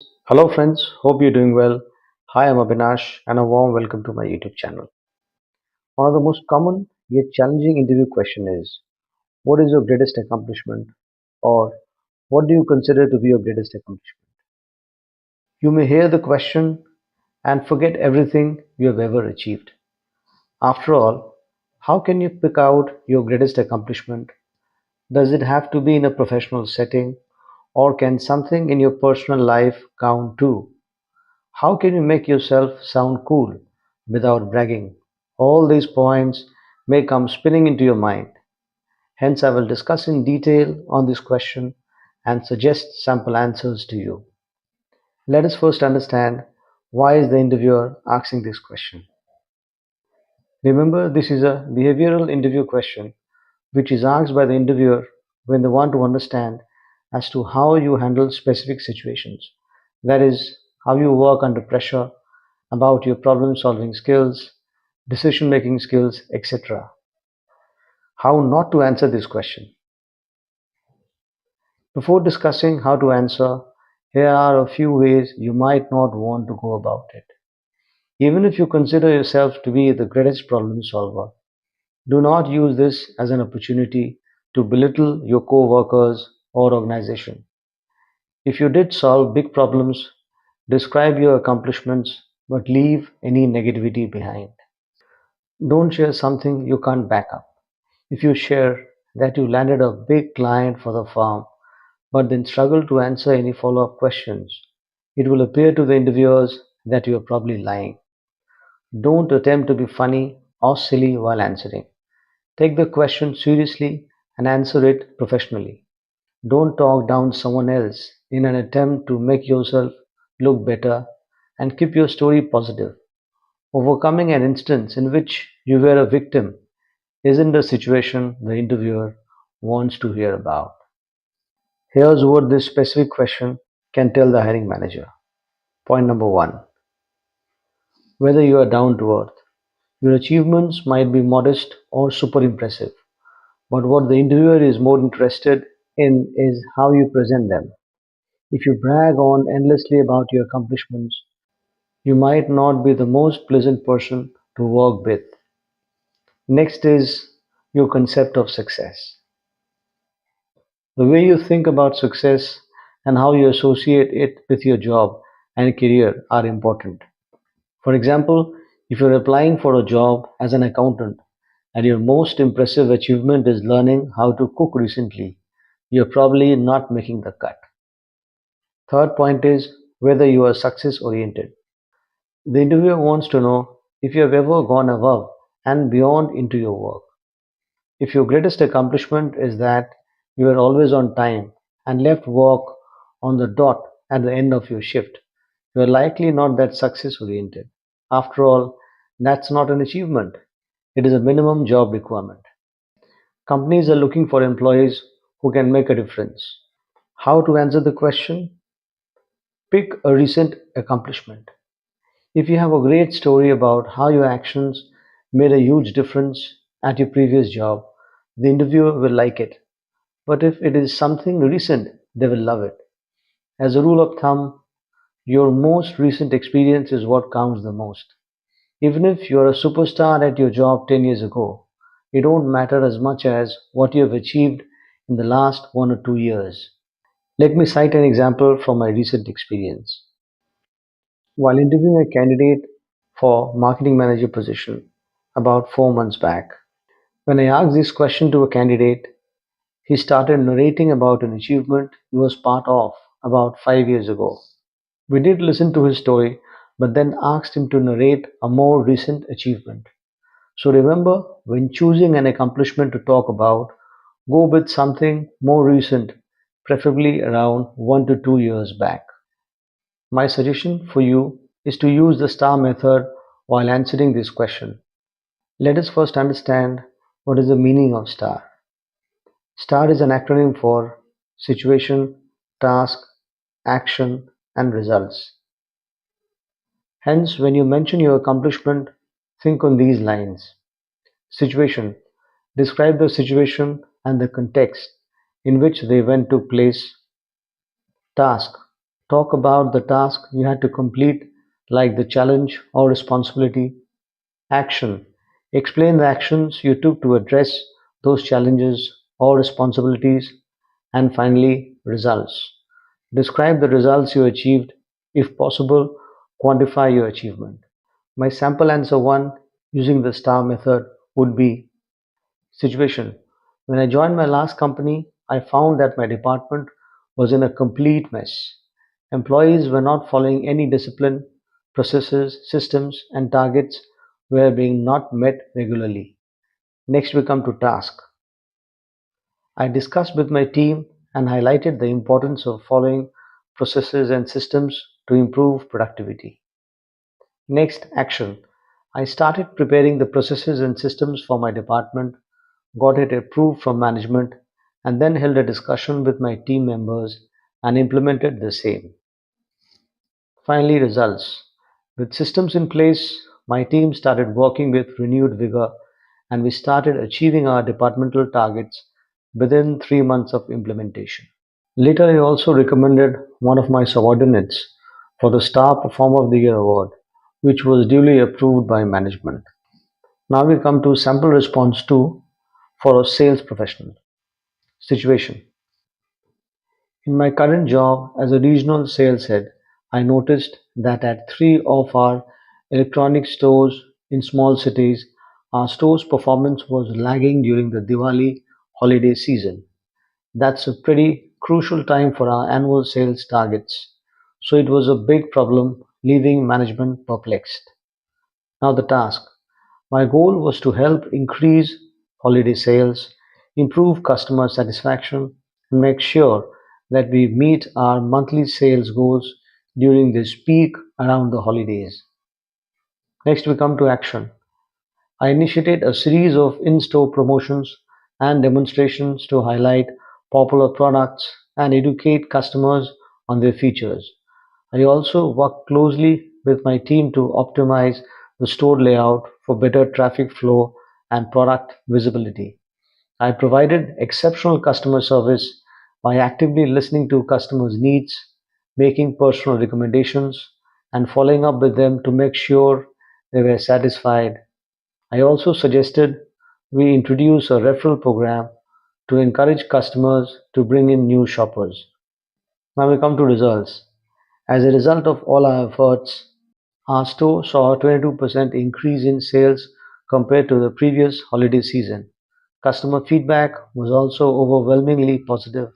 Hello friends, hope you're doing well. Hi, I'm Abhinash and a warm welcome to my YouTube channel. One of the most common yet challenging interview question is, what is your greatest accomplishment? Or what do you consider to be your greatest accomplishment? You may hear the question and forget everything you have ever achieved. After all, how can you pick out your greatest accomplishment? Does it have to be in a professional setting? Or can something in your personal life count too? How can you make yourself sound cool without bragging? All these points may come spinning into your mind. Hence, I will discuss in detail on this question and suggest sample answers to you. Let us first understand why is the interviewer asking this question. Remember, this is a behavioral interview question which is asked by the interviewer when they want to understand as to how you handle specific situations. That is, how you work under pressure, about your problem solving skills, decision making skills, etc. How not to answer this question. Before discussing how to answer, here are a few ways you might not want to go about it. Even if you consider yourself to be the greatest problem solver, do not use this as an opportunity to belittle your co-workers or organization. If you did solve big problems, describe your accomplishments but leave any negativity behind. Don't share something you can't back up. If you share that you landed a big client for the firm but then struggle to answer any follow up questions, it will appear to the interviewers that you are probably lying. Don't attempt to be funny or silly while answering. Take the question seriously and answer it professionally. Don't talk down someone else in an attempt to make yourself look better, and keep your story positive. Overcoming an instance in which you were a victim isn't the situation the interviewer wants to hear about. Here's what this specific question can tell the hiring manager. Point number one, whether you are down to earth. Your achievements might be modest or super impressive, but what the interviewer is more interested in is how you present them. If you brag on endlessly about your accomplishments, you might not be the most pleasant person to work with. Next is your concept of success. The way you think about success and how you associate it with your job and career are important. For example, if you're applying for a job as an accountant and your most impressive achievement is learning how to cook recently, you're probably not making the cut. Third point is whether you are success oriented. The interviewer wants to know if you have ever gone above and beyond into your work. If your greatest accomplishment is that you are always on time and left work on the dot at the end of your shift, you are likely not that success oriented. After all, that's not an achievement, it is a minimum job requirement. Companies are looking for employees who can make a difference. How to answer the question? Pick a recent accomplishment. If you have a great story about how your actions made a huge difference at your previous job, the interviewer will like it. But if it is something recent, they will love it. As a rule of thumb, your most recent experience is what counts the most. Even if you're a superstar at your job 10 years ago, it won't matter as much as what you have achieved in the last 1 or 2 years. Let me cite an example from my recent experience. While interviewing a candidate for marketing manager position about 4 months back, when I asked this question to a candidate, he started narrating about an achievement he was part of about 5 years ago. We did listen to his story, but then asked him to narrate a more recent achievement. So remember, when choosing an accomplishment to talk about, go with something more recent, preferably around 1 to 2 years back. My suggestion for you is to use the STAR method while answering this question. Let us first understand what is the meaning of STAR. STAR is an acronym for situation, task, action, and results. Hence, when you mention your accomplishment, think on these lines. Situation. Describe the situation and the context in which the event took place. Task. Talk about the task you had to complete, like the challenge or responsibility. Action. Explain the actions you took to address those challenges or responsibilities. And finally, results. Describe the results you achieved. If possible, quantify your achievement. My sample answer 1 using the STAR method would be: situation. When I joined my last company, I found that my department was in a complete mess. Employees were not following any discipline, processes, systems, and targets were being not met regularly. Next, we come to task. I discussed with my team and highlighted the importance of following processes and systems to improve productivity. Next, action. I started preparing the processes and systems for my department, got it approved from management, and then held a discussion with my team members and implemented the same. Finally, results. With systems in place, my team started working with renewed vigor and we started achieving our departmental targets within 3 months of implementation. Later, I also recommended one of my subordinates for the Star Performer of the Year award, which was duly approved by management. Now we come to sample response 2 for a sales professional. Situation. In my current job as a regional sales head, I noticed that at three of our electronics stores in small cities, our store's performance was lagging during the Diwali holiday season. That's a pretty crucial time for our annual sales targets. So it was a big problem, leaving management perplexed. Now, the task. My goal was to help increase holiday sales, improve customer satisfaction, and make sure that we meet our monthly sales goals during this peak around the holidays. Next, we come to action. I initiated a series of in store promotions and demonstrations to highlight popular products and educate customers on their features. I also worked closely with my team to optimize the store layout for better traffic flow and product visibility. I provided exceptional customer service by actively listening to customers' needs, making personal recommendations, and following up with them to make sure they were satisfied. I also suggested we introduce a referral program to encourage customers to bring in new shoppers. Now we come to results. As a result of all our efforts, our store saw a 22% increase in sales compared to the previous holiday season. Customer feedback was also overwhelmingly positive,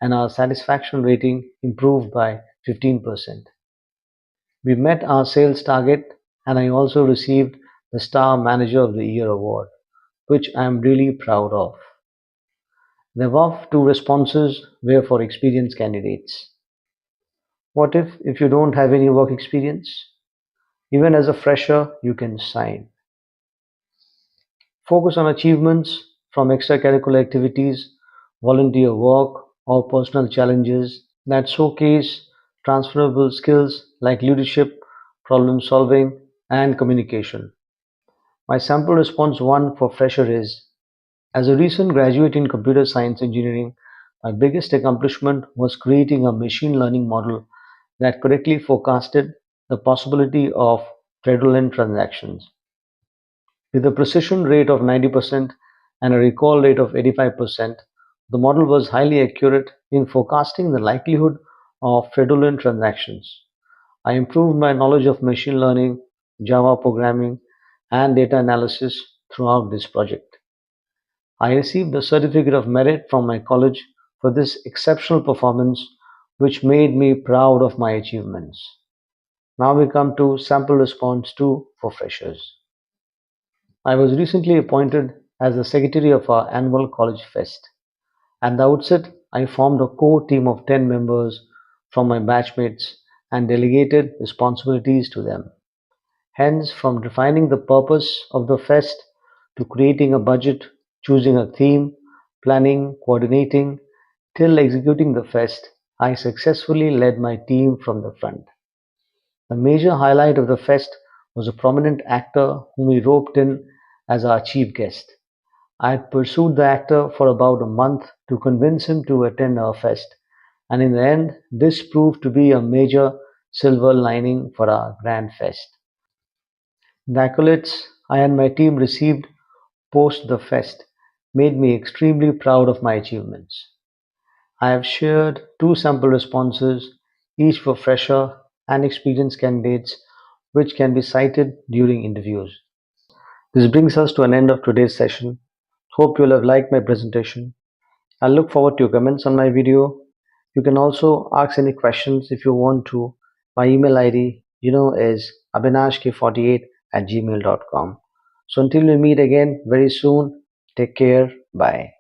and our satisfaction rating improved by 15%. We met our sales target, and I also received the Star Manager of the Year award, which I am really proud of. The above two responses were for experienced candidates. What if you don't have any work experience? Even as a fresher, you can sign. Focus on achievements from extracurricular activities, volunteer work, or personal challenges that showcase transferable skills like leadership, problem solving, and communication. My sample response 1 for fresher is: as a recent graduate in computer science engineering, my biggest accomplishment was creating a machine learning model that correctly forecasted the possibility of fraudulent transactions. With a precision rate of 90% and a recall rate of 85%, the model was highly accurate in forecasting the likelihood of fraudulent transactions. I improved my knowledge of machine learning, Java programming, and data analysis throughout this project. I received the certificate of merit from my college for this exceptional performance, which made me proud of my achievements. Now we come to sample response 2 for freshers. I was recently appointed as the secretary of our annual college fest. At the outset, I formed a core team of 10 members from my batchmates and delegated responsibilities to them. Hence, from defining the purpose of the fest to creating a budget, choosing a theme, planning, coordinating, till executing the fest, I successfully led my team from the front. The major highlight of the fest was a prominent actor whom we roped in as our chief guest. I had pursued the actor for about a month to convince him to attend our fest, And in the end, this proved to be a major silver lining for our Grand Fest. The accolades I and my team received post the fest made me extremely proud of my achievements. I have shared two sample responses, each for fresher and experienced candidates, which can be cited during interviews. This brings us to an end of today's session. Hope you'll have liked my presentation. I look forward to your comments on my video. You can also ask any questions if you want to. My email ID, is abhinashk48@gmail.com. So until we meet again very soon, take care. Bye.